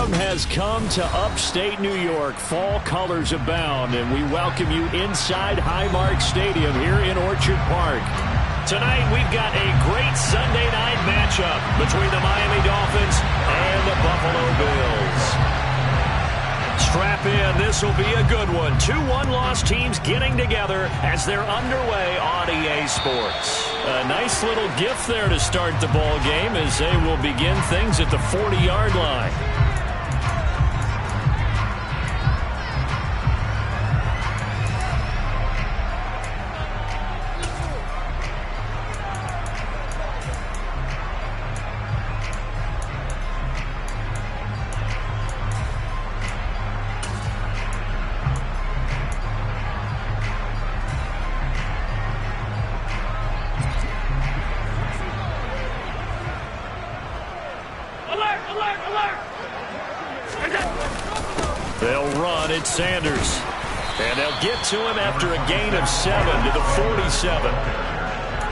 Autumn has come to upstate New York. Fall colors abound, and we welcome you inside Highmark Stadium here in Orchard Park. Tonight, we've got a great Sunday night matchup between the Miami Dolphins and the Buffalo Bills. Strap in. This will be a good one. 2 one-loss teams getting together as they're underway on EA Sports. A nice little gift there to start the ball game as they will begin things at the 40-yard line. They'll run at Sanders. And they'll get to him after a gain of 7 to the 47.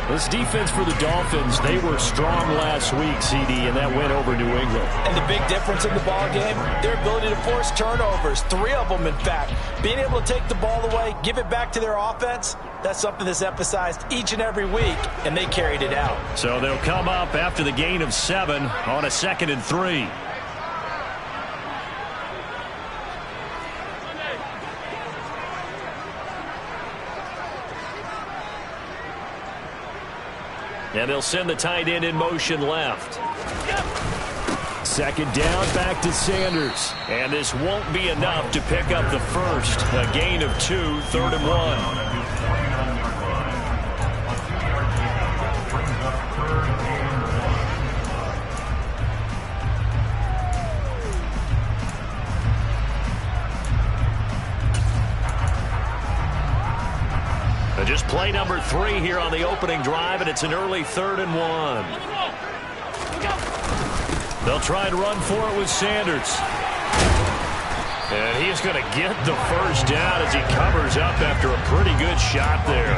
This defense for the Dolphins, they were strong last week, CD, and that went over New England. And the big difference in the ball game, their ability to force turnovers, 3 of them in fact. Being able to take the ball away, give it back to their offense, that's something that's emphasized each and every week, and they carried it out. So they'll come up after the gain of 7 on a 2nd and 3. And they'll send the tight end in motion left. 2nd down, back to Sanders. And this won't be enough to pick up the first. A gain of 2, 3rd and 1. Just play number 3 here on the opening drive, and it's an early 3rd and 1. They'll try and run for it with Sanders. And he's going to get the first down as he covers up after a pretty good shot there.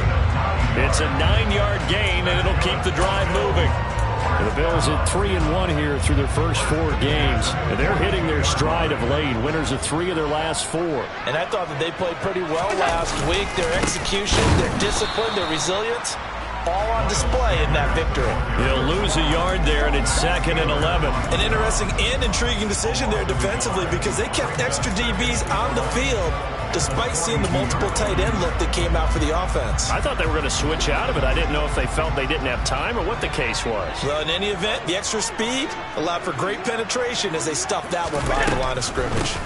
It's a 9-yard gain, and it'll keep the drive moving. And the Bills at 3-1 here through their first 4 games. And they're hitting their stride of late. Winners of 3 of their last 4. And I thought that they played pretty well last week. Their execution, their discipline, their resilience, all on display in that victory. They'll lose a yard there, and it's 2nd and 11. An interesting and intriguing decision there defensively because they kept extra DBs on the field despite seeing the multiple tight end look that came out for the offense. I thought they were going to switch out of it. I didn't know if they felt they didn't have time or what the case was. Well, in any event, the extra speed allowed for great penetration as they stuffed that one behind the line of scrimmage.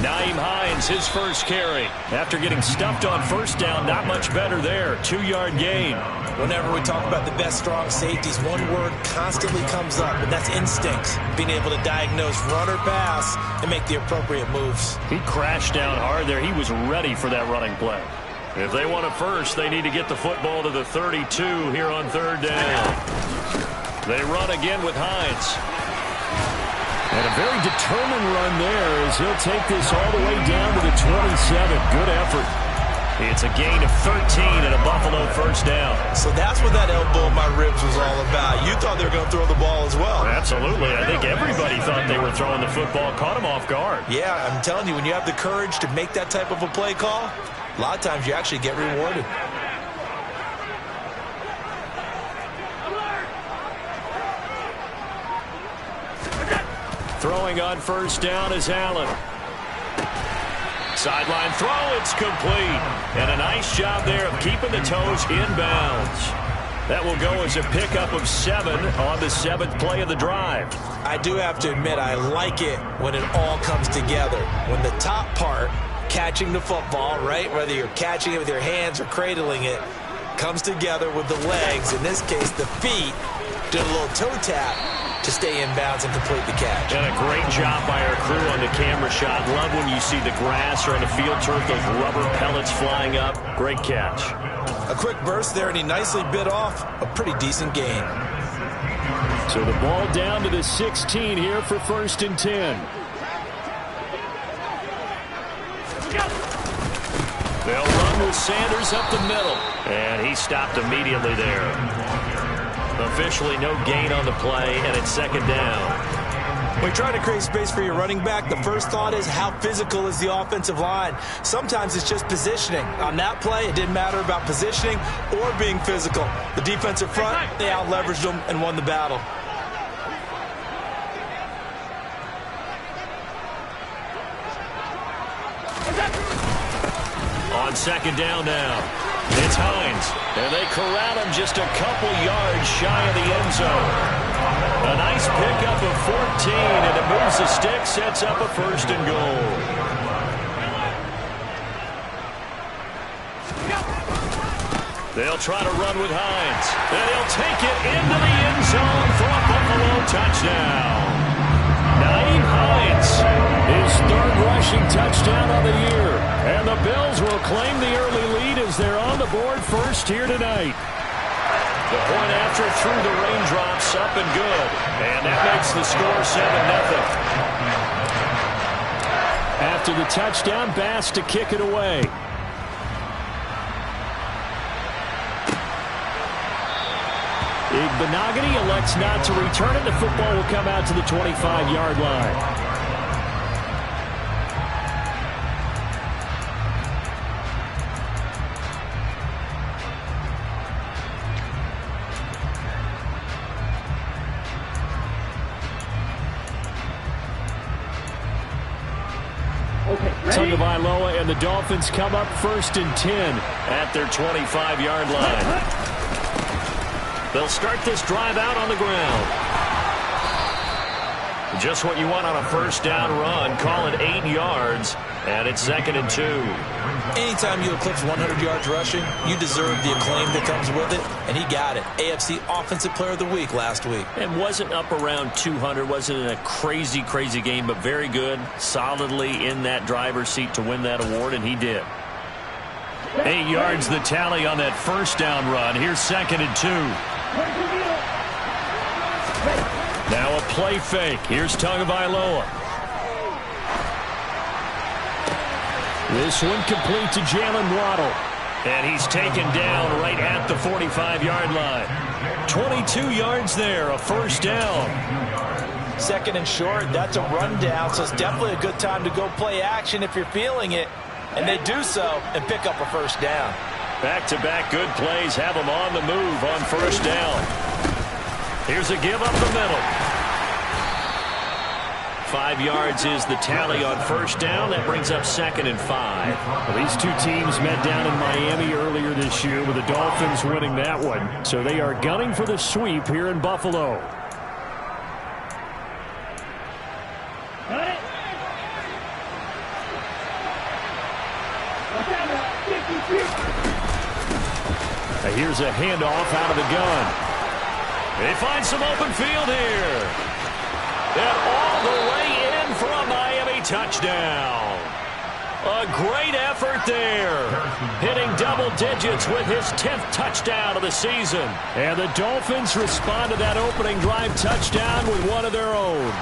Nyheim Hines, his first carry. After getting stuffed on 1st down, not much better there. 2-yard gain. Whenever we talk about the best strong safeties, one word constantly comes up, and that's instincts. Being able to diagnose run or pass and make the appropriate moves. He crashed down hard there. He was ready for that running play. If they want it first, they need to get the football to the 32 here on 3rd down. They run again with Hines. And a very determined run there as he'll take this all the way down to the 27. Good effort. It's a gain of 13 and a Buffalo first down. So that's what that elbow in my ribs was all about. You thought they were going to throw the ball as well. Absolutely. I think everybody thought they were throwing the football. Caught him off guard. Yeah, I'm telling you, when you have the courage to make that type of a play call, a lot of times you actually get rewarded. Throwing on 1st down is Allen. Sideline throw, it's complete. And a nice job there of keeping the toes inbounds. That will go as a pickup of 7 on the 7th play of the drive. I do have to admit, I like it when it all comes together. When the top part, catching the football, right, whether you're catching it with your hands or cradling it, comes together with the legs, in this case the feet, do a little toe tap to stay in bounds and complete the catch. And a great job by our crew on the camera shot. Love when you see the grass or on the field turf, those rubber pellets flying up. Great catch. A quick burst there, and he nicely bit off a pretty decent gain. So the ball down to the 16 here for 1st and 10. They'll run with Sanders up the middle. And he stopped immediately there. Officially no gain on the play, and it's 2nd down. When you're trying to create space for your running back, the first thought is how physical is the offensive line. Sometimes it's just positioning. On that play, it didn't matter about positioning or being physical. The defensive front, they out-leveraged them and won the battle. On second down now, it's Hines, and they corral him just a couple yards shy of the end zone. A nice pickup of 14, and it moves the stick, sets up a 1st and goal. They'll try to run with Hines, and he'll take it into the end zone for a Buffalo touchdown. Nyheim Hines, his 3rd rushing touchdown of the year. And the Bills will claim the early lead as they're on the board first here tonight. The point after through the raindrops, up and good. And that makes the score 7-0. After the touchdown, Bass to kick it away. Igbenogany elects not to return it. The football will come out to the 25-yard line. Tagovailoa and the Dolphins come up 1st and 10 at their 25-yard line. They'll start this drive out on the ground. Just what you want on a 1st down run. Call it 8 yards, and it's 2nd and 2. Anytime you eclipse 100 yards rushing, you deserve the acclaim that comes with it, and he got it. AFC Offensive Player of the Week last week. And wasn't up around 200, wasn't in a crazy, crazy game, but very good, solidly in that driver's seat to win that award, and he did. 8 yards the tally on that 1st down run. Here's 2nd and 2. Now a play fake. Here's Tagovailoa. This one complete to Jalen Waddle. And he's taken down right at the 45-yard line. 22 yards there, a 1st down. 2nd and short, that's a rundown, so it's definitely a good time to go play action if you're feeling it. And they do so and pick up a 1st down. Back-to-back good plays have them on the move on 1st down. Here's a give up the middle. 5 yards is the tally on 1st down. That brings up 2nd and 5. Well, these two teams met down in Miami earlier this year with the Dolphins winning that one. So they are gunning for the sweep here in Buffalo. Here's a handoff out of the gun. They find some open field here. And all the way in for a Miami touchdown. A great effort there. Hitting double digits with his 10th touchdown of the season. And the Dolphins respond to that opening drive touchdown with one of their own.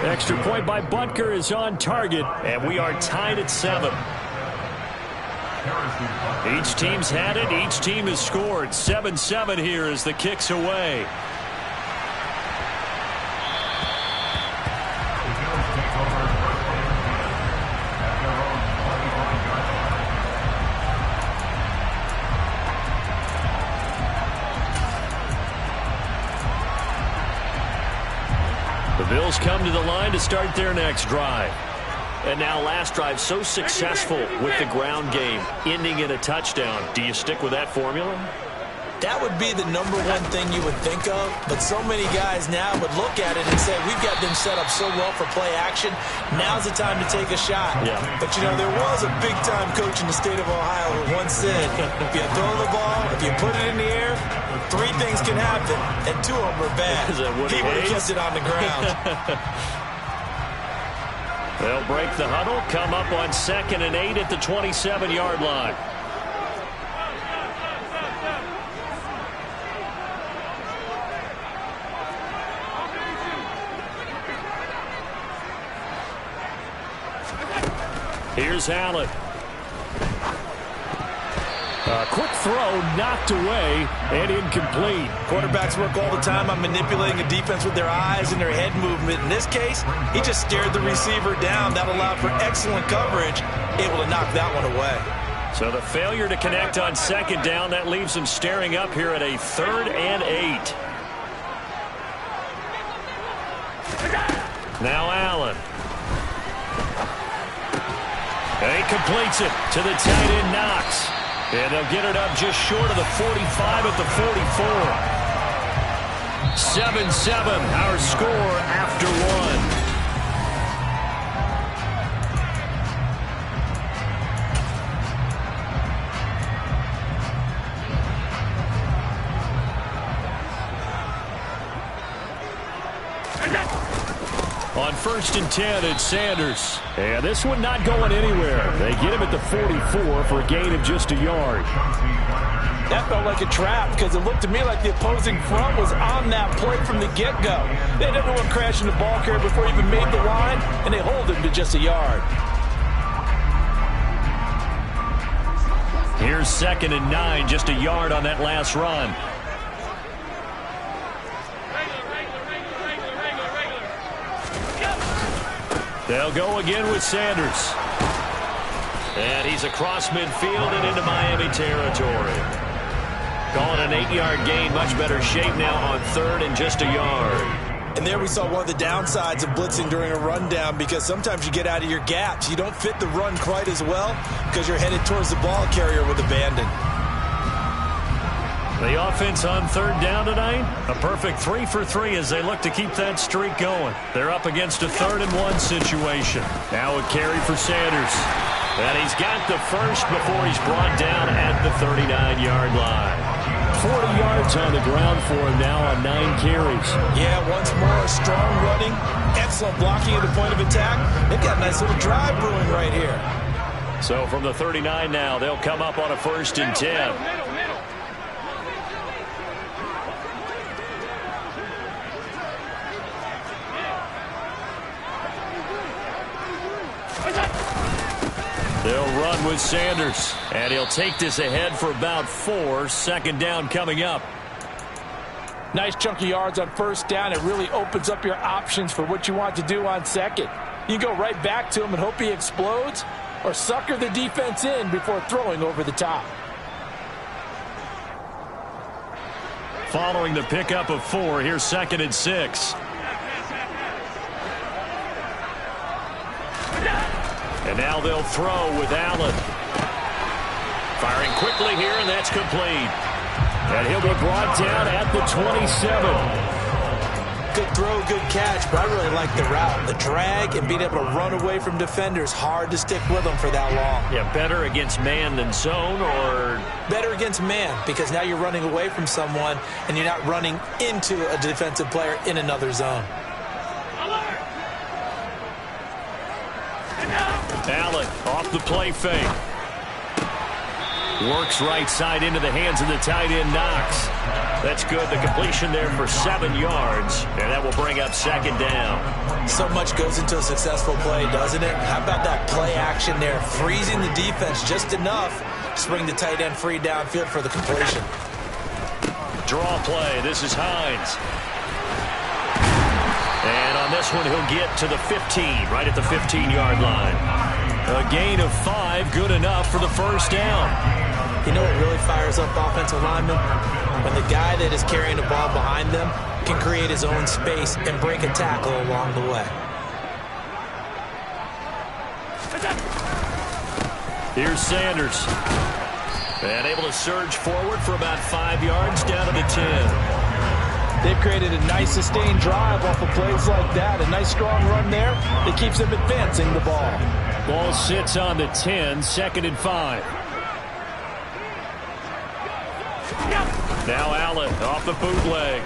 Extra point by Butker is on target, and we are tied at 7. Each team's had it. Each team has scored. 7-7 here as the kick's away. The Bills come to the line to start their next drive. And now last drive so successful with the ground game, ending in a touchdown. Do you stick with that formula? That would be the #1 thing you would think of, but so many guys now would look at it and say, we've got them set up so well for play action, now's the time to take a shot. Yeah. But, you know, there was a big-time coach in the state of Ohio who once said, if you throw the ball, if you put it in the air, 3 things can happen, and 2 of them are bad. He would have kept it on the ground. They'll break the huddle, come up on 2nd and 8 at the 27-yard line. Here's Allen. Quick throw knocked away and incomplete. Quarterbacks work all the time on manipulating a defense with their eyes and their head movement. In this case, he just stared the receiver down. That allowed for excellent coverage, able to knock that one away. So the failure to connect on second down, that leaves him staring up here at a 3rd and 8. Now Allen. And he completes it to the tight end Knox. And they'll get it up just short of the 45 at the 44. 7-7, our score after one. On 1st and 10, it's Sanders. And this one not going anywhere. They get him at the 44 for a gain of just a yard. That felt like a trap because it looked to me like the opposing front was on that play from the get-go. They had everyone crashing the ball carrier before he even made the line, and they hold him to just a yard. Here's 2nd and 9, just a yard on that last run. They'll go again with Sanders. And he's across midfield and into Miami territory. Calling an 8-yard gain, much better shape now on 3rd and just a yard. And there we saw one of the downsides of blitzing during a rundown, because sometimes you get out of your gaps. You don't fit the run quite as well because you're headed towards the ball carrier with abandon. The offense on 3rd down tonight, a perfect 3 for 3 as they look to keep that streak going. They're up against a 3rd and 1 situation. Now a carry for Sanders. And he's got the first before he's brought down at the 39-yard line. 40 yards on the ground for him now on 9 carries. Yeah, once more, strong running, excellent blocking at the point of attack. They've got a nice little drive brewing right here. So from the 39 now, they'll come up on a 1st and 10. They'll run with Sanders, and he'll take this ahead for about 4. 2nd down coming up. Nice chunk of yards on 1st down. It really opens up your options for what you want to do on 2nd. You can go right back to him and hope he explodes, or sucker the defense in before throwing over the top. Following the pickup of 4, here's 2nd and 6. And now they'll throw with Allen. Firing quickly here, and that's complete. And he'll be brought down at the 27. Good throw, good catch, but I really like the route. The drag and being able to run away from defenders, hard to stick with them for that long. Yeah, better against man than zone, or? Better against man, because now you're running away from someone, and you're not running into a defensive player in another zone. Allen off the play fake. Works right side into the hands of the tight end Knox. That's good. The completion there for 7 yards, and that will bring up 2nd down. So much goes into a successful play, doesn't it? How about that play action there? Freezing the defense just enough to bring the tight end free downfield for the completion. Draw play. This is Hines. And on this one, he'll get to the 15, right at the 15-yard line. A gain of 5, good enough for the 1st down. You know what really fires up offensive linemen? When the guy that is carrying the ball behind them can create his own space and break a tackle along the way. Here's Sanders. And able to surge forward for about 5 yards down to the 10. They've created a nice sustained drive off of plays like that. A nice strong run there that keeps them advancing the ball. Ball sits on the 10, 2nd and 5. Now Allen off the bootleg.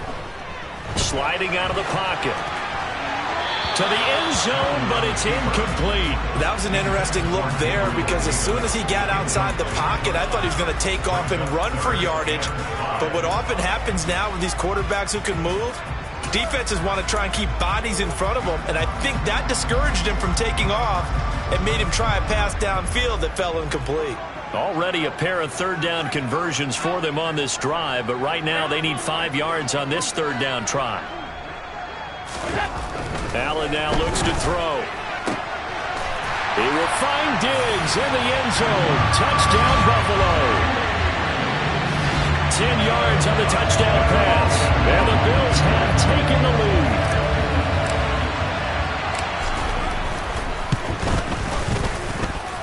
Sliding out of the pocket. To the end zone, but it's incomplete. That was an interesting look there, because as soon as he got outside the pocket, I thought he was going to take off and run for yardage. But what often happens now with these quarterbacks who can move, defenses want to try and keep bodies in front of them, and I think that discouraged him from taking off and made him try a pass downfield that fell incomplete. Already a pair of third down conversions for them on this drive, but right now they need 5 yards on this third down try. Allen now looks to throw. He will find Diggs in the end zone. Touchdown, Buffalo. 10 yards on the touchdown pass. And the Bills have taken the lead.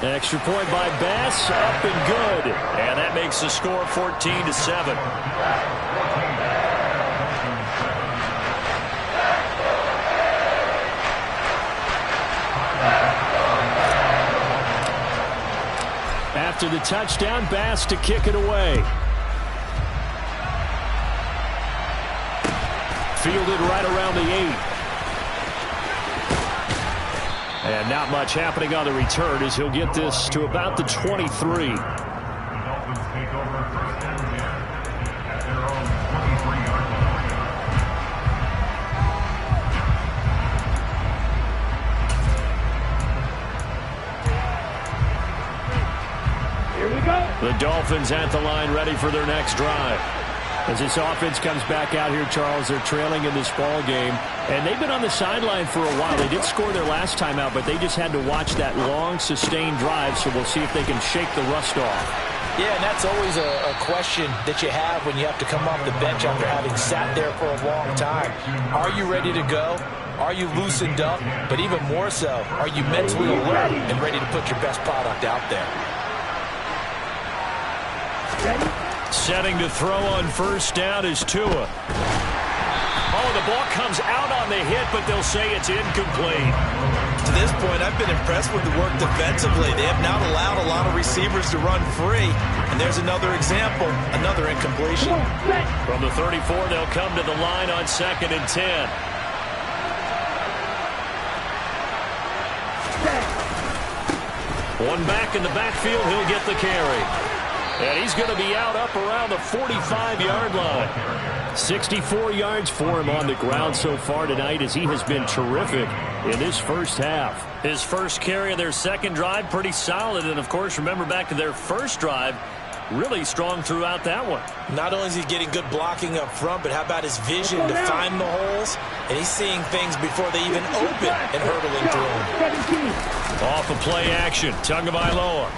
Extra point by Bass, up and good. And that makes the score 14-7. After the touchdown, Bass to kick it away. Fielded right around the 8. And not much happening on the return as he'll get this to about the 23. The Dolphins at the line ready for their next drive. As this offense comes back out here, Charles, they're trailing in this ball game. And they've been on the sideline for a while. They did score their last time out, but they just had to watch that long, sustained drive. So we'll see if they can shake the rust off. Yeah, and that's always a question that you have when you have to come off the bench after having sat there for a long time. Are you ready to go? Are you loosened up? But even more so, are you mentally alert and ready to put your best product out there? Setting to throw on first down is Tua. Oh, the ball comes out on the hit, but they'll say it's incomplete. To this point, I've been impressed with the work defensively. They have not allowed a lot of receivers to run free. And there's another example, another incompletion. From the 34, they'll come to the line on 2nd and 10. One back in the backfield, he'll get the carry. And he's going to be out up around the 45-yard line. 64 yards for him on the ground so far tonight as he has been terrific in this first half. His first carry of their second drive, pretty solid. And, of course, remember back to their first drive, really strong throughout that one. Not only is he getting good blocking up front, but how about his vision to find the holes? And he's seeing things before they even open and hurtling through them. Off of play action, Tagovailoa.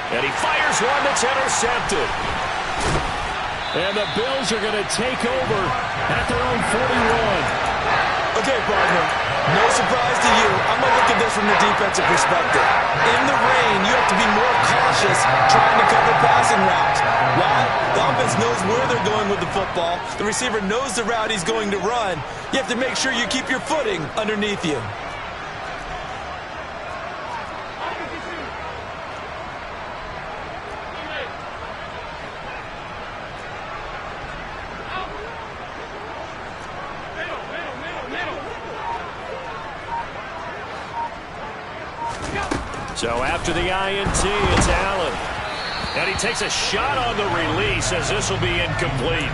And he fires one that's intercepted. And the Bills are going to take over at their own 41. Okay, partner, no surprise to you. I'm going to look at this from the defensive perspective. In the rain, you have to be more cautious trying to cover passing routes. Why? The offense knows where they're going with the football. The receiver knows the route he's going to run. You have to make sure you keep your footing underneath you. So after the INT, it's Allen. And he takes a shot on the release as this will be incomplete.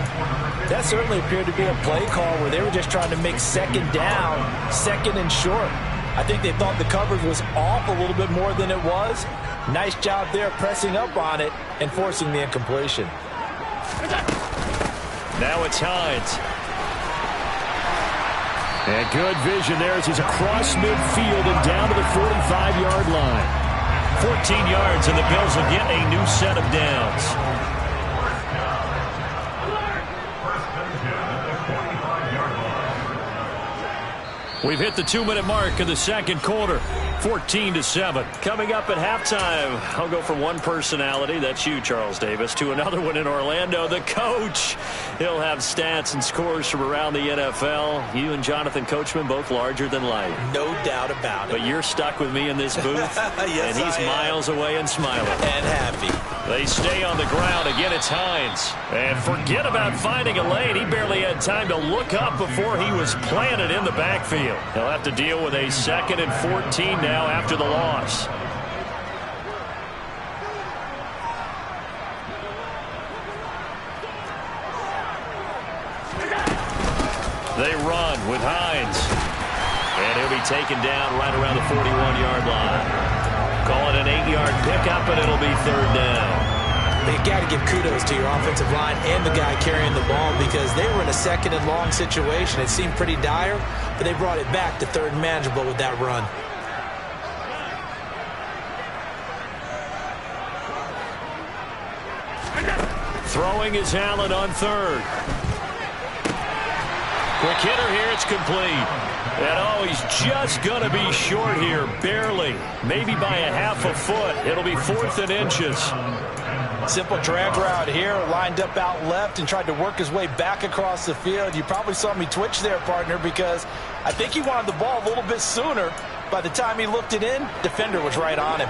That certainly appeared to be a play call where they were just trying to make second down, second and short. I think they thought the coverage was off a little bit more than it was. Nice job there pressing up on it and forcing the incompletion. Now it's Hines. And good vision there as he's across midfield and down to the 45-yard line. 14 yards, and the Bills will get a new set of downs. We've hit the 2-minute mark of the second quarter. 14-7. Coming up at halftime, I'll go from one personality, that's you, Charles Davis, to another one in Orlando, the coach. He'll have stats and scores from around the NFL. You and Jonathan Coachman, both larger than life. No doubt about it. But you're stuck with me in this booth, yes, and he's miles away and smiling. And happy. They stay on the ground. Again, it's Hines. And forget about finding a lane. He barely had time to look up before he was planted in the backfield. He'll have to deal with a 2nd and 14 now after the loss. They run with Hines. And he'll be taken down right around the 41-yard line. Call it an 8-yard pickup, and it'll be third down. You got to give kudos to your offensive line and the guy carrying the ball because they were in a second and long situation. It seemed pretty dire, but they brought it back to third and manageable with that run. Throwing is Allen on third. Quick hitter here, it's complete. And oh, he's just going to be short here, barely. Maybe by a half a foot. It'll be 4th and inches. Simple drag route here, lined up out left and tried to work his way back across the field. You probably saw me twitch there, partner, because I think he wanted the ball a little bit sooner. By the time he looked it in, defender was right on him.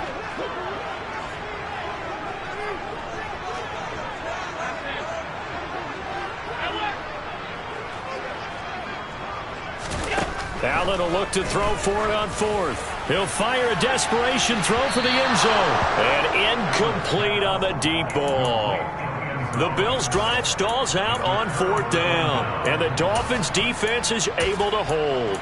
Allen will look to throw for it on 4th. He'll fire a desperation throw for the end zone. And incomplete on the deep ball. The Bills' drive stalls out on 4th down. And the Dolphins' defense is able to hold.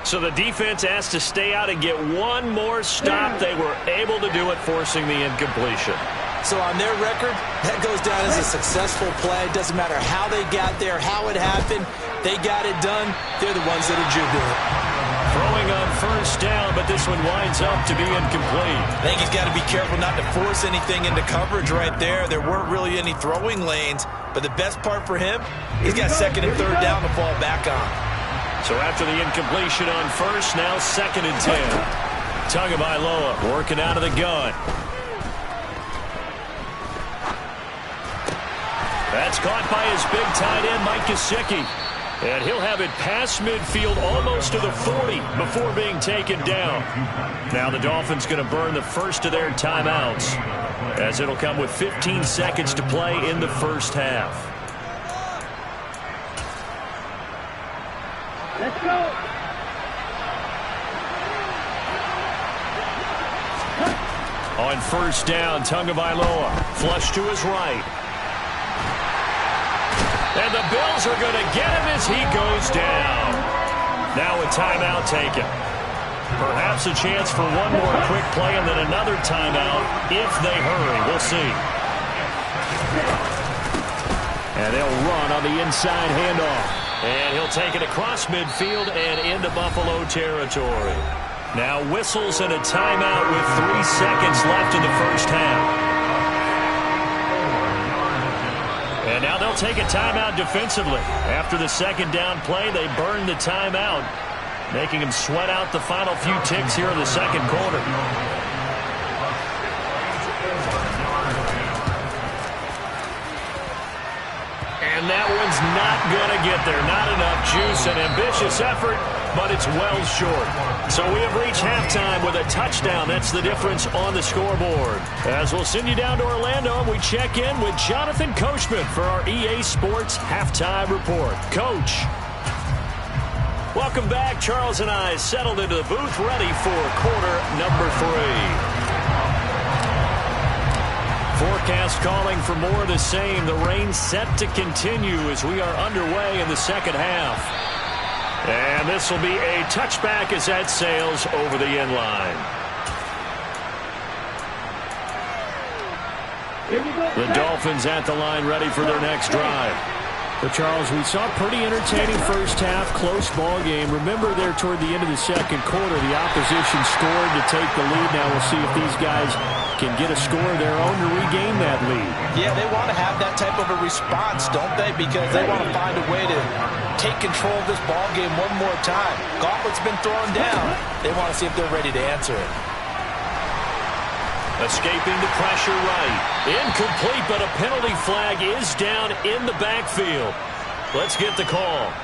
So the defense has to stay out and get one more stop. They were able to do it, forcing the incompletion. So on their record, that goes down as a successful play. It doesn't matter how they got there, how it happened. They got it done. They're the ones that are jubilant. Throwing on 1st down, but this one winds up to be incomplete. I think he's got to be careful not to force anything into coverage right there. There weren't really any throwing lanes, but the best part for him, he's got 2nd and 3rd down to fall back on. So after the incompletion on 1st, now 2nd and 10. Tagovailoa working out of the gun. That's caught by his big tight end, Mike Gesicki. And he'll have it past midfield almost to the 40 before being taken down. Now the Dolphins going to burn the first of their timeouts as it'll come with 15 seconds to play in the first half. Let's go. On 1st down, Tagovailoa flush to his right. And the Bills are going to get him as he goes down. Now a timeout taken. Perhaps a chance for one more quick play and then another timeout if they hurry. We'll see. And they'll run on the inside handoff. And he'll take it across midfield and into Buffalo territory. Now whistles and a timeout with 3 seconds left in the first half. And now they'll take a timeout defensively. After the 2nd down play, they burn the timeout, making them sweat out the final few ticks here in the 2nd quarter. And that one's not going to get there. Not enough juice. An ambitious effort, but it's well short. So we have reached halftime with a touchdown. That's the difference on the scoreboard. As we'll send you down to Orlando, we check in with Jonathan Coachman for our EA Sports Halftime Report. Coach. Welcome back. Charles and I settled into the booth, ready for quarter number 3. Forecast calling for more of the same. The rain set to continue as we are underway in the 2nd half. And this will be a touchback as that sails over the end line. The Dolphins at the line ready for their next drive. But Charles, we saw a pretty entertaining first half, close ball game. Remember there toward the end of the 2nd quarter, the opposition scored to take the lead. Now we'll see if these guys can get a score of their own to regain that lead. Yeah, they want to have that type of a response, don't they? Because they want to find a way to take control of this ball game one more time. Gauntlet's been thrown down. They want to see if they're ready to answer it. Escaping the pressure right. Incomplete, but a penalty flag is down in the backfield. Let's get the call.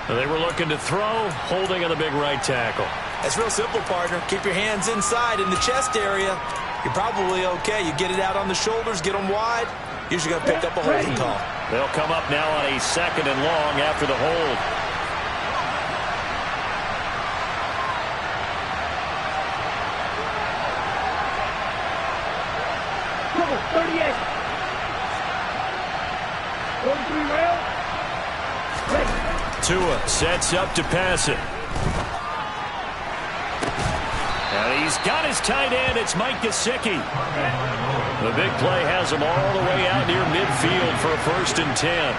They were looking to throw, holding on the big right tackle. That's real simple, partner. Keep your hands inside in the chest area. You're probably okay. You get it out on the shoulders, get them wide. Usually going to pick up a holding call. They'll come up now on a 2nd and long after the hold. Tua sets up to pass it. And he He's got his tight end. It's Mike Gesicki. The big play has him all the way out near midfield for a 1st and 10.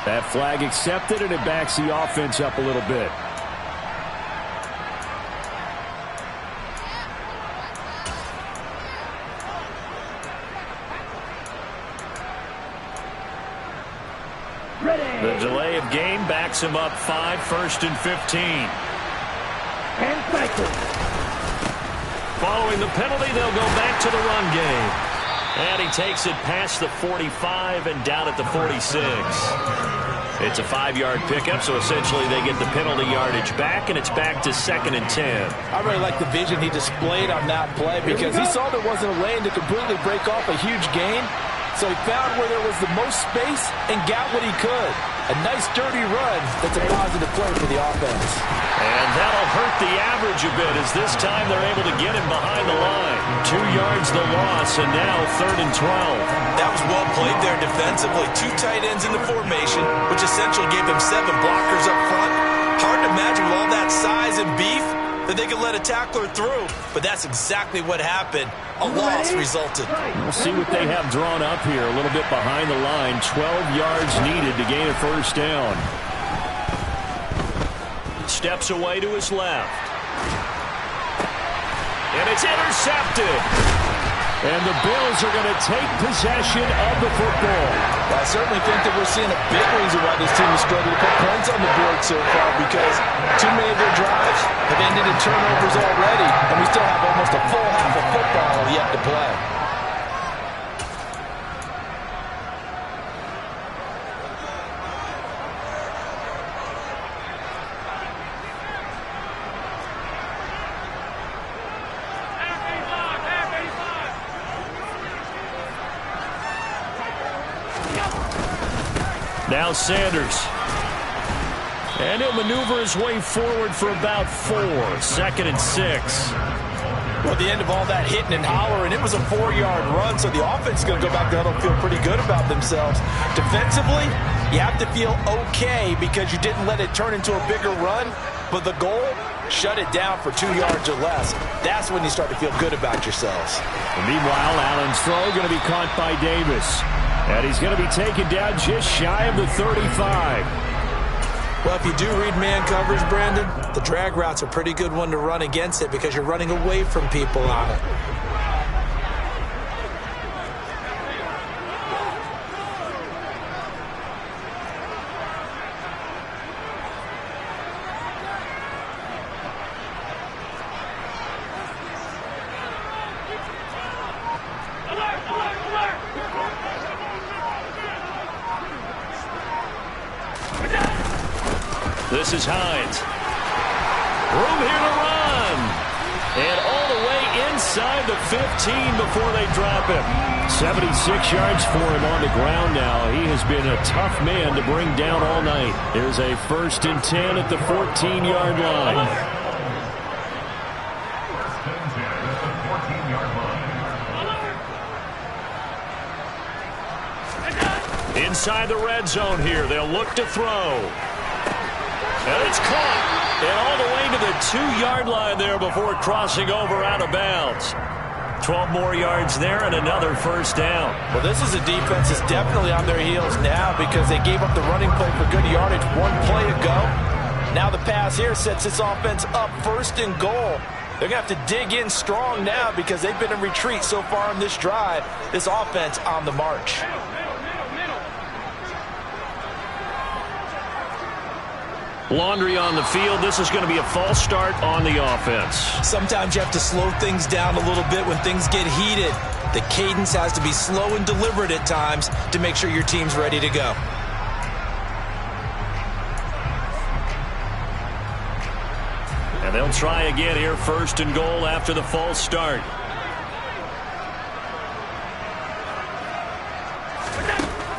That flag accepted, and it backs the offense up a little bit. The delay of game backs him up 5, 1st and 15. And cycle. Following the penalty, they'll go back to the run game. And he takes it past the 45 and down at the 46. It's a 5-yard pickup, so essentially they get the penalty yardage back, and it's back to 2nd and 10. I really like the vision he displayed on that play because he saw there wasn't a lane to completely break off a huge gain. So he found where there was the most space and got what he could. A nice, dirty run that's a positive play for the offense. And that'll hurt the average a bit as this time they're able to get him behind the line. 2 yards the loss, and now 3rd and 12. That was well played there defensively. 2 tight ends in the formation, which essentially gave them 7 blockers up front. Hard to imagine with all that size and beef that they could let a tackler through, but that's exactly what happened. A loss resulted. We'll see what they have drawn up here. A little bit behind the line. 12 yards needed to gain a 1st down. Steps away to his left. And it's intercepted. And the Bills are going to take possession of the football. I certainly think that we're seeing a big reason why this team is struggling to put points on the board so far, because too many of their drives have ended in turnovers already, and we still have almost a full half of football yet to play. Now Sanders. And he'll maneuver his way forward for about 4. 2nd and 6. Well, at the end of all that hitting and hollering, it was a 4-yard run, so the offense is going to go back there and feel pretty good about themselves. Defensively, you have to feel okay because you didn't let it turn into a bigger run, but the goal, shut it down for 2 yards or less. That's when you start to feel good about yourselves. And meanwhile, Allen's throw going to be caught by Davis. And he's going to be taken down just shy of the 35. Well, if you do read man coverage, Brandon, the drag route's a pretty good one to run against it because you're running away from people on it. This is Hines. Room here to run. And all the way inside the 15 before they drop him. 76 yards for him on the ground now. He has been a tough man to bring down all night. There's a 1st and 10 at the 14-yard line. Inside the red zone here. They'll look to throw. And it's caught. And all the way to the 2-yard line there before crossing over out of bounds. 12 more yards there and another 1st down. Well, this is a defense that's definitely on their heels now because they gave up the running play for good yardage 1 play ago. Now the pass here sets this offense up 1st and goal. They're going to have to dig in strong now because they've been in retreat so far on this drive. This offense on the march. Laundry on the field. This is going to be a false start on the offense. Sometimes you have to slow things down a little bit when things get heated. The cadence has to be slow and deliberate at times to make sure your team's ready to go. And they'll try again here, 1st and goal after the false start.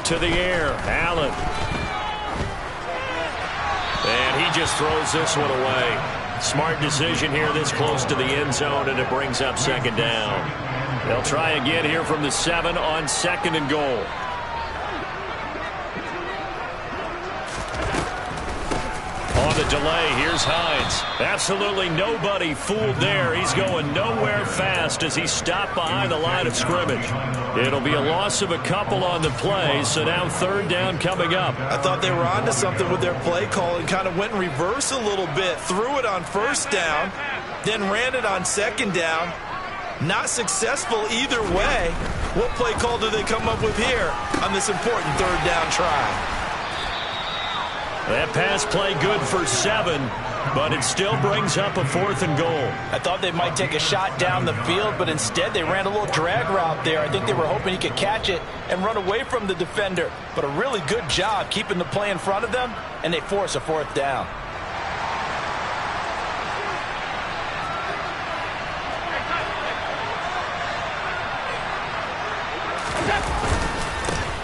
To the air, Allen. And he just throws this one away. Smart decision here this close to the end zone, and it brings up second down. They'll try again here from the 7 on 2nd and goal. On the delay, here's Hines. Absolutely nobody fooled there. He's going nowhere fast as he stopped behind the line of scrimmage. It'll be a loss of a couple on the play, so now 3rd down coming up. I thought they were onto something with their play call and kind of went in reverse a little bit. Threw it on 1st down, then ran it on 2nd down. Not successful either way. What play call do they come up with here on this important 3rd down try? That pass play good for 7, but it still brings up a 4th and goal. I thought they might take a shot down the field, but instead they ran a little drag route there. I think they were hoping he could catch it and run away from the defender. But a really good job keeping the play in front of them, and they force a 4th down.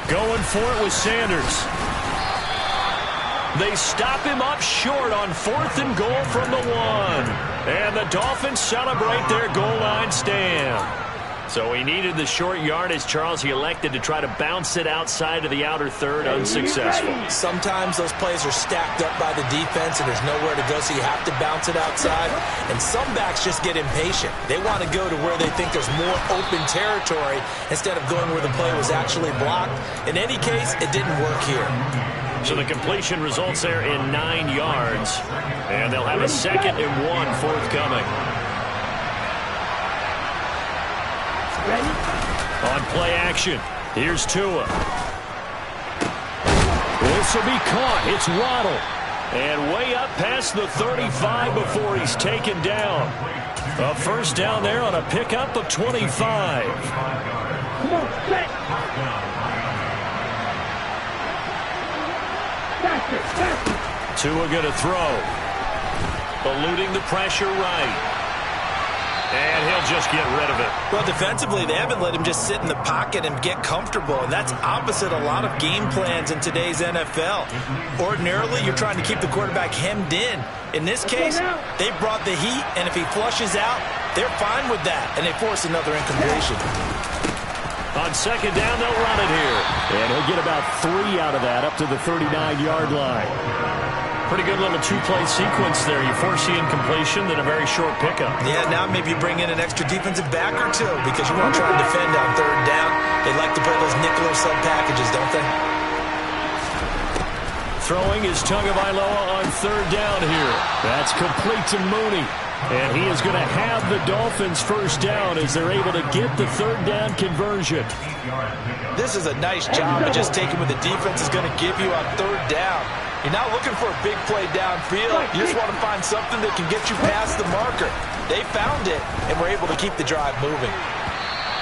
Going for it with Sanders. They stop him up short on 4th and goal from the 1. And the Dolphins celebrate their goal line stand. So he needed the short yardage, Charles. He elected to try to bounce it outside of the outer third, unsuccessful. Sometimes those plays are stacked up by the defense and there's nowhere to go, so you have to bounce it outside. And some backs just get impatient. They want to go to where they think there's more open territory instead of going where the play was actually blocked. In any case, it didn't work here. So the completion results there in 9 yards. And they'll have a 2nd and 1 forthcoming. On play action, here's Tua. This will be caught. It's Waddle. And way up past the 35 before he's taken down. A 1st down there on a pickup of 25. Come on, set. Tua going to throw. Eluding the pressure right. And he'll just get rid of it. Well, defensively, they haven't let him just sit in the pocket and get comfortable, and that's opposite a lot of game plans in today's NFL. Ordinarily, you're trying to keep the quarterback hemmed in. In this case, they brought the heat, and if he flushes out, they're fine with that, and they force another incompletion. On 2nd down, they'll run it here. And he'll get about 3 out of that up to the 39-yard line. Pretty good little 2-play sequence there. You force the incompletion, then a very short pickup. Yeah, now maybe you bring in an extra defensive back or two because you want to try and defend on 3rd down. They like to play those nickel or sub packages, don't they? Throwing is Tagovailoa on 3rd down here. That's complete to Mooney. And he is going to have the Dolphins 1st down as they're able to get the 3rd down conversion. This is a nice job of just taking what the defense is going to give you on 3rd down. You're not looking for a big play downfield. You just want to find something that can get you past the marker. They found it and were able to keep the drive moving.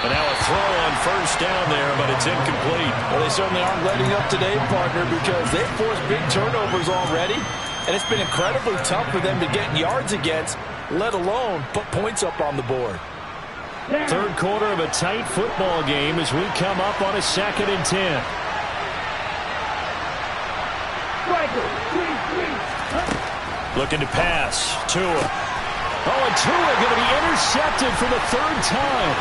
And now a throw on 1st down there, but it's incomplete. Well, they certainly aren't letting up today, partner, because they've forced big turnovers already. And it's been incredibly tough for them to get yards against, let alone put points up on the board. 3rd quarter of a tight football game as we come up on a 2nd and 10. Looking to pass. Tua. Oh, and Tua going to be intercepted for the 3rd time.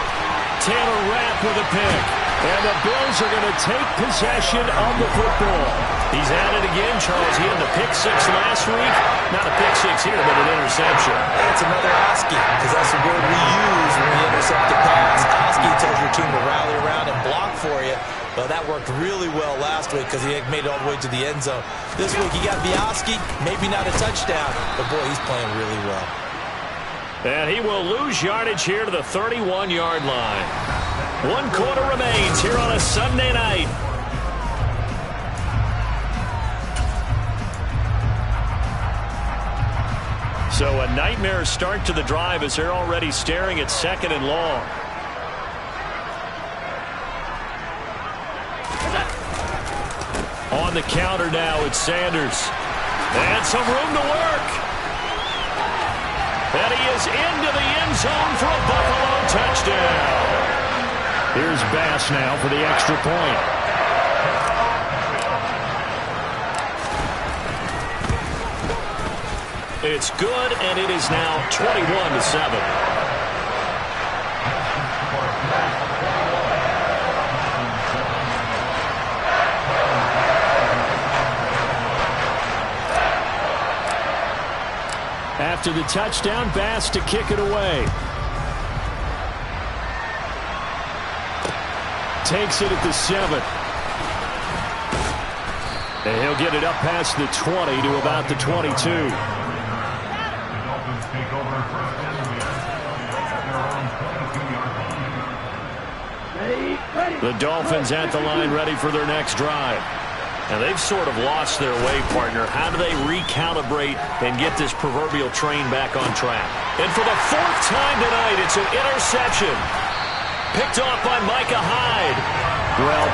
Taylor Rapp with a pick. And the Bills are going to take possession of the football. He's at it again, Charles. He had the pick 6 last week. Not a pick 6 here, but an interception. That's another Oski, because that's the word we use when we intercept the pass. Oski tells your team to rally around and block for you. Well, that worked really well last week because he made it all the way to the end zone. This week he got the Oski, maybe not a touchdown, but boy, he's playing really well. And he will lose yardage here to the 31-yard line. 1 quarter remains here on a Sunday night. So a nightmare start to the drive as they're already staring at 2nd and long. On the counter now, it's Sanders. And some room to work. And he is into the end zone for a Buffalo touchdown. Here's Bass now for the extra point. It's good, and it is now 21-7. After the touchdown, Bass to kick it away. Takes it at the 7. And he'll get it up past the 20 to about the 22. The Dolphins at the line ready for their next drive. And they've sort of lost their way, partner. How do they recalibrate and get this proverbial train back on track? And for the 4th time tonight, it's an interception. Picked off by Micah Hyde. Well,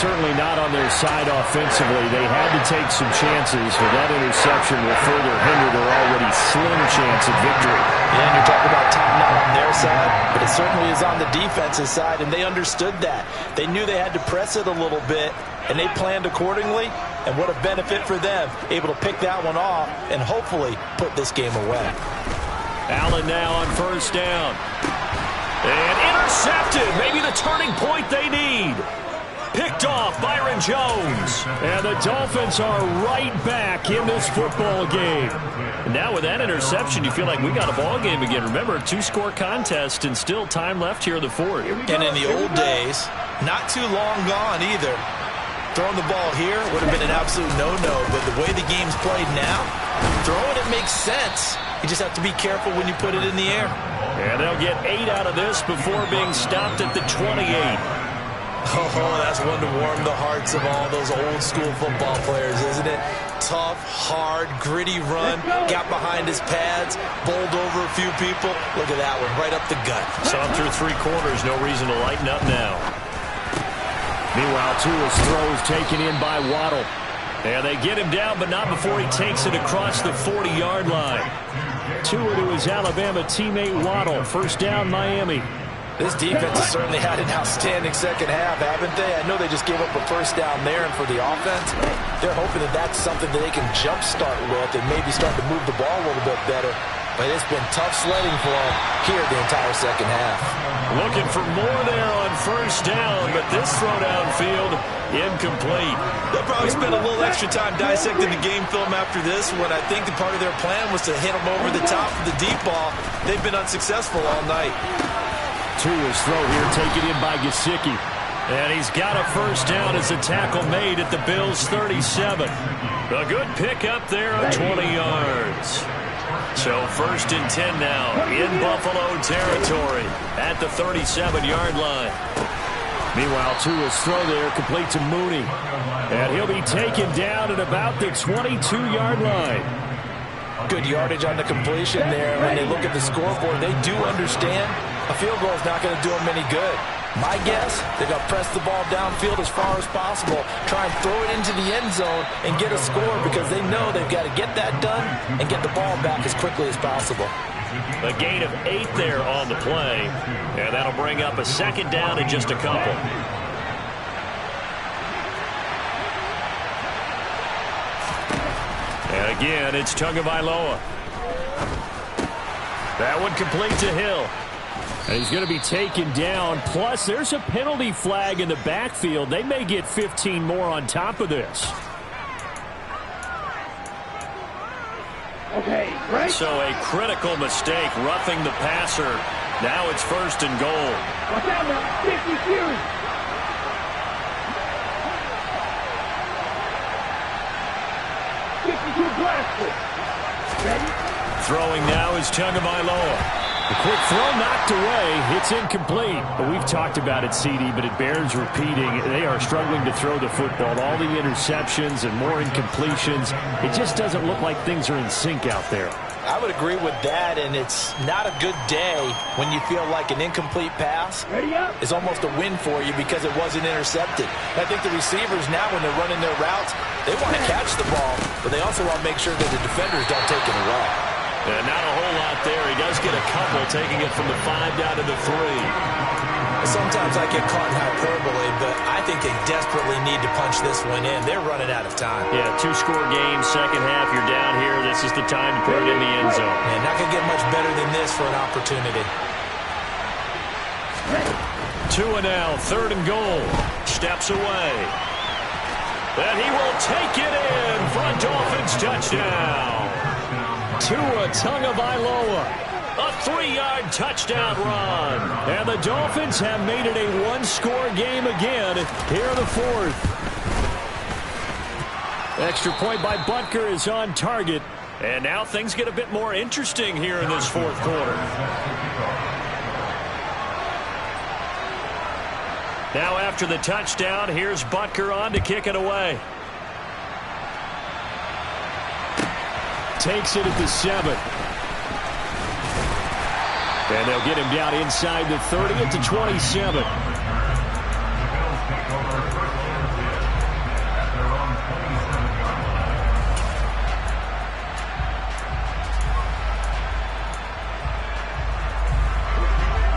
certainly not on their side offensively. They had to take some chances, but that interception will further hinder their already slim chance of victory. Yeah, and you're talking about time not on their side, but it certainly is on the defensive side, and they understood that. They knew they had to press it a little bit, and they planned accordingly, and what a benefit for them, able to pick that one off and hopefully put this game away. Allen now on 1st down. And intercepted. Maybe the turning point they need. Picked off Byron Jones. And the Dolphins are right back in this football game. And now with that interception, you feel like we got a ball game again. Remember, 2-score contest and still time left here in the 4th. And in the old days, not too long gone either. Throwing the ball here would have been an absolute no-no, but the way the game's played now, throwing it makes sense. You just have to be careful when you put it in the air. And they'll get 8 out of this before being stopped at the 28. Oh, that's one to warm the hearts of all those old-school football players, isn't it? Tough, hard, gritty run, got behind his pads, bowled over a few people. Look at that one, right up the gut. So through 3 quarters, no reason to lighten up now. Meanwhile, Tua's throws taken in by Waddle. And they get him down, but not before he takes it across the 40-yard line. Tua to his Alabama teammate Waddle. 1st down, Miami. This defense has certainly had an outstanding second half, haven't they? I know they just gave up a 1st down there, and for the offense, they're hoping that that's something that they can jumpstart with and maybe start to move the ball a little bit better. But it's been tough sledding for them here the entire second half. Looking for more there on 1st down, but this throw downfield incomplete. They'll probably spend a little extra time dissecting the game film after this one. I think the part of their plan was to hit them over the top of the deep ball. They've been unsuccessful all night. Tua's throw here taken in by Gesicki. And he's got a 1st down as a tackle made at the Bills' 37. A good pick up there of 20 yards. So 1st and 10 now in Buffalo territory at the 37-yard line. Meanwhile, Tua's throw there complete to Mooney. And he'll be taken down at about the 22-yard line. Good yardage on the completion there. When they look at the scoreboard, they do understand a field goal is not going to do them any good. My guess, they're going to press the ball downfield as far as possible, try and throw it into the end zone and get a score because they know they've got to get that done and get the ball back as quickly as possible. A gain of 8 there on the play, and that'll bring up a 2nd down in just a couple. And again, it's Tagovailoa. That one complete to Hill. And he's going to be taken down. Plus, there's a penalty flag in the backfield. They may get 15 more on top of this. Okay, right. So a critical mistake, roughing the passer. Now it's 1st and goal. Watch out now, 50 Fury. Throwing now is Tagovailoa. The quick throw knocked away. It's incomplete. But we've talked about it, CD, but it bears repeating. They are struggling to throw the football. All the interceptions and more incompletions. It just doesn't look like things are in sync out there. I would agree with that, and it's not a good day when you feel like an incomplete pass is almost a win for you because it wasn't intercepted. I think the receivers now, when they're running their routes, they want to catch the ball, but they also want to make sure that the defenders don't take it away. Not a whole lot there. He does get a couple, taking it from the 5 down to the 3. Sometimes I get caught in hyperbole, but I think they desperately need to punch this one in. They're running out of time. Yeah, two-score game, second half, you're down here. This is the time to put it in the end zone. Yeah, not going to get much better than this for an opportunity. 2 and now, 3rd and goal. Steps away. And he will take it in for a Dolphins touchdown. Tua Tagovailoa. A 3-yard touchdown run. And the Dolphins have made it a one-score game again here in the 4th. Extra point by Butker is on target. And now things get a bit more interesting here in this 4th quarter. Now after the touchdown, here's Butker on to kick it away. Takes it at the 7. And they'll get him down inside the 30 at the 27.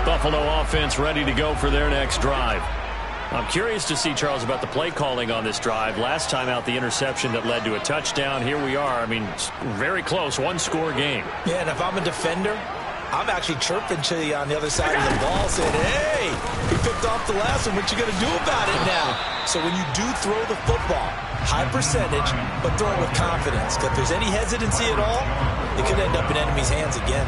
Buffalo offense ready to go for their next drive. I'm curious to see, Charles, about the play calling on this drive. Last time out, the interception that led to a touchdown. Here we are. I mean, it's very close, one-score game. Yeah, and if I'm a defender, I'm actually chirping to you on the other side of the ball saying, hey, he picked off the last one. What you going to do about it now? So when you do throw the football, high percentage, but throw it with confidence. Because if there's any hesitancy at all, it could end up in enemy's hands again.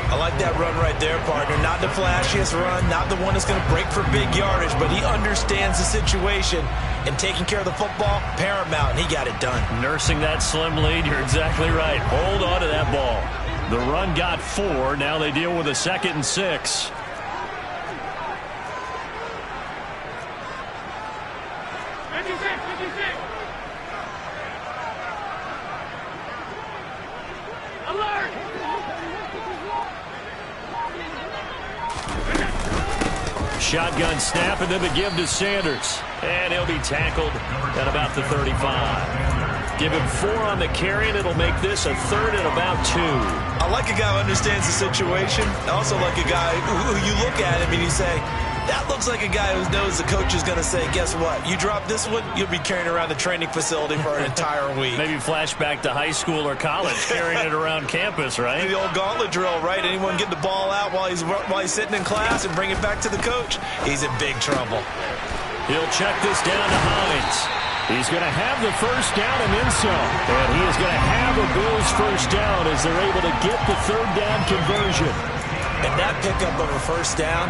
I like that run right there, partner. Not the flashiest run, not the one that's going to break for big yardage, but he understands the situation, and taking care of the football, paramount, and he got it done. Nursing that slim lead, you're exactly right. Hold on to that ball. The run got 4. Now they deal with a 2nd and 6. Shotgun snap, and then the give to Sanders. And he'll be tackled at about the 35. Give him 4 on the carry, and it'll make this a 3rd and about 2. I like a guy who understands the situation. I also like a guy who you look at him and you say, that looks like a guy who knows the coach is going to say, guess what? You drop this one, you'll be carrying around the training facility for an entire week. Maybe flashback to high school or college, carrying it around campus, right? The old gauntlet drill, right? Anyone get the ball out while he's sitting in class and bring it back to the coach? He's in big trouble. He'll check this down to Hines. He's going to have the first down and then some. And he is going to have a Bills first down as they're able to get the 3rd down conversion. And that pickup of a first down,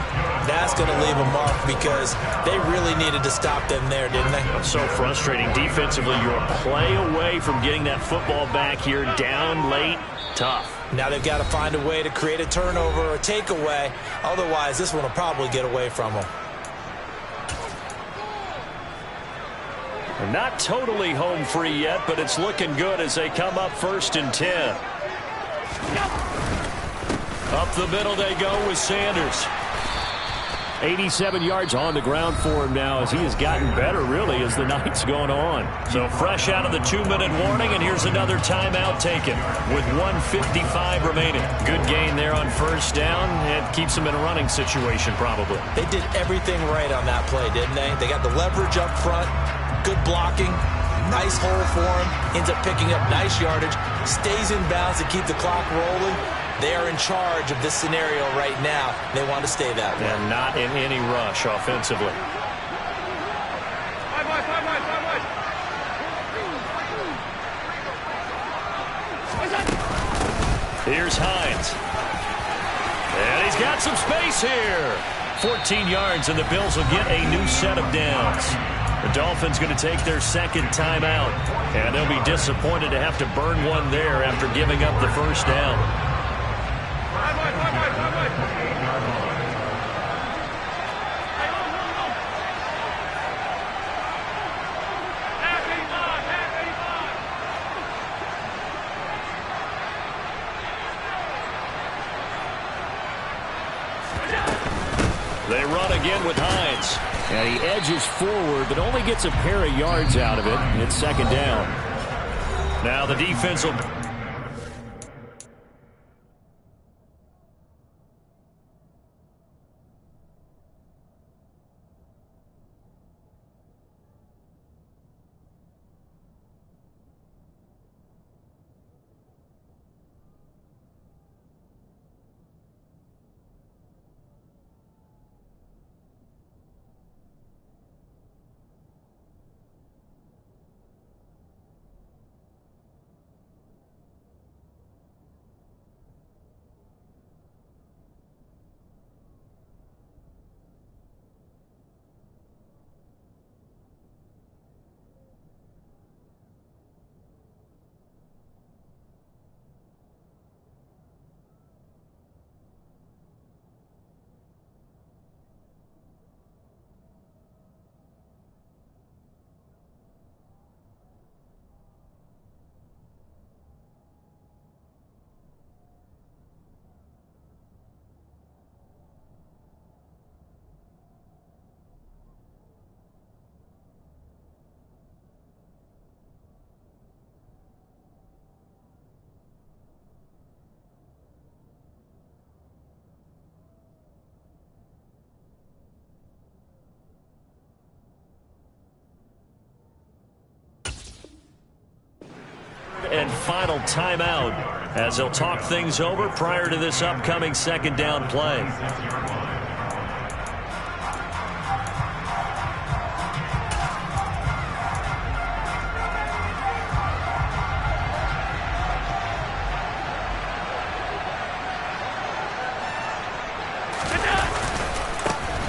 that's going to leave a mark because they really needed to stop them there, didn't they? So frustrating. Defensively, you're a play away from getting that football back here down late. Tough. Now they've got to find a way to create a turnover or a takeaway. Otherwise, this one will probably get away from them. They're not totally home free yet, but it's looking good as they come up 1st and 10. Up the middle they go with Sanders. 87 yards on the ground for him now as he has gotten better, really, as the night's gone on. So fresh out of the 2-minute warning, and here's another timeout taken with 1:55 remaining. Good gain there on first down. It keeps them in a running situation, probably. They did everything right on that play, didn't they? They got the leverage up front, good blocking, nice hole for him, ends up picking up nice yardage, stays in bounds to keep the clock rolling. They are in charge of this scenario right now. They want to stay that way. And not in any rush offensively. Here's Hines. And he's got some space here. 14 yards, and the Bills will get a new set of downs. The Dolphins going to take their 2nd timeout, and they'll be disappointed to have to burn one there after giving up the first down. They run again with Hines. And he edges forward, but only gets a pair of yards out of it. It's 2nd down. Now the defense will... and final timeout as they'll talk things over prior to this upcoming second down play.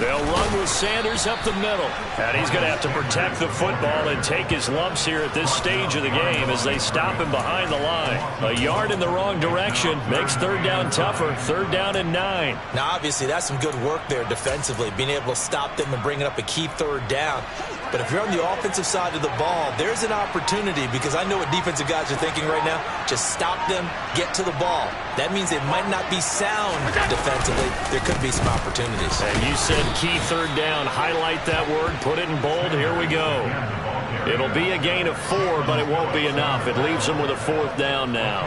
They'll run with Sanders up the middle. And he's going to have to protect the football and take his lumps here at this stage of the game as they stop him behind the line. A yard in the wrong direction makes third down tougher. Third down and 9. Now, obviously, that's some good work there defensively, being able to stop them and bringing up a key third down. But if you're on the offensive side of the ball, there's an opportunity because I know what defensive guys are thinking right now. Just stop them, get to the ball. That means they might not be sound defensively. There could be some opportunities. And you said key third down. Highlight that word. Put it in bold. Here we go. It'll be a gain of 4, but it won't be enough. It leaves them with a fourth down now.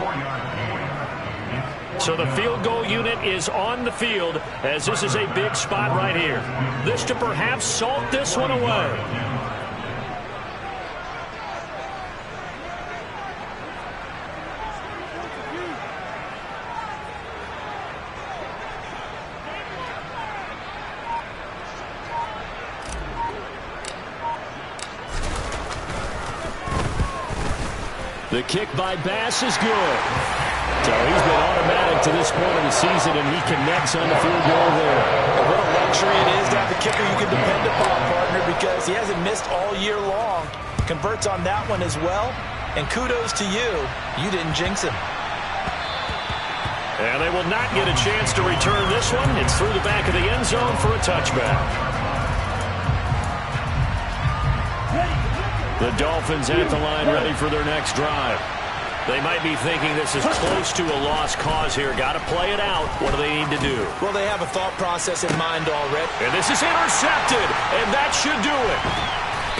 So the field goal unit is on the field as this is a big spot right here. This to perhaps salt this one away. The kick by Bass is good. So he's been automatic to this point of the season, and he connects on the field goal there. And what a luxury it is to have a kicker you can depend upon, partner, because he hasn't missed all year long. Converts on that one as well. And kudos to you. You didn't jinx him. And they will not get a chance to return this one. It's through the back of the end zone for a touchback. The Dolphins at the line ready for their next drive. They might be thinking this is close to a lost cause here. Got to play it out. What do they need to do? Well, they have a thought process in mind already. And this is intercepted, and that should do it.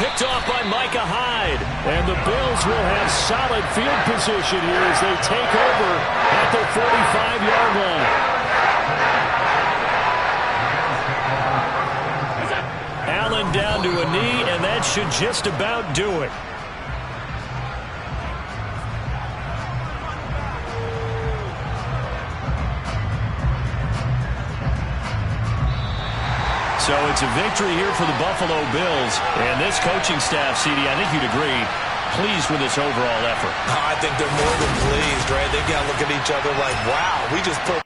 Picked off by Micah Hyde. And the Bills will have solid field position here as they take over at their 45-yard line. Allen down to a knee, and that should just about do it. So it's a victory here for the Buffalo Bills. And this coaching staff, CD, I think you'd agree, pleased with this overall effort. I think they're more than pleased, right? They've got to look at each other like, wow, we just put